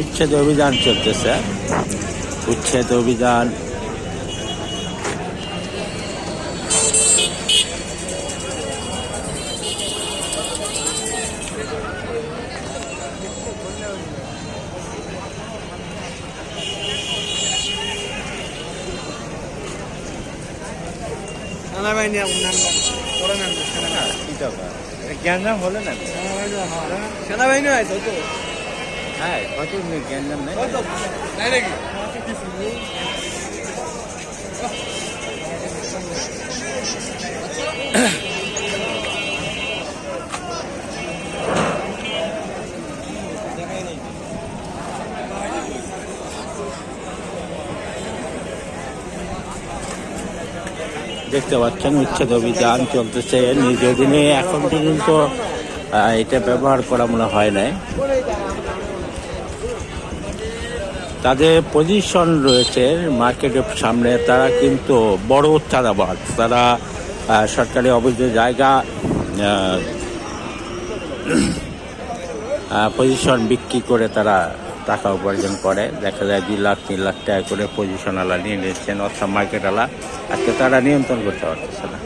উচ্ছেদ অভিযান চলতেছে, উচ্ছেদ অভিযান। সেনাবাহিনী গ্যাঞ্জাম হলে না, সেনাবাহিনী আছে তো। হ্যাঁ কত গ্যাঞ্জাম নেই। দেখতে পাচ্ছেন উচ্ছেদ অভিযান চলতেছে নিজ অধীনে। এখন পর্যন্ত এটা ব্যবহার করা মনে হয় নাই। তাদের পজিশন রয়েছে মার্কেটের সামনে, তারা কিন্তু বড় চাঁদাবাজ। তারা সরকারি অবৈধ জায়গা পজিশন বিক্রি করে তারা টাকা উপার্জন করে। দেখা যায় 2 লাখ 3 লাখ টাকা করে পজিশনওয়ালা নিয়ে নিচ্ছেন, অর্থাৎ মার্কেটওয়ালা। আজকে তারা নিয়ন্ত্রণ করতে পারতেছে না।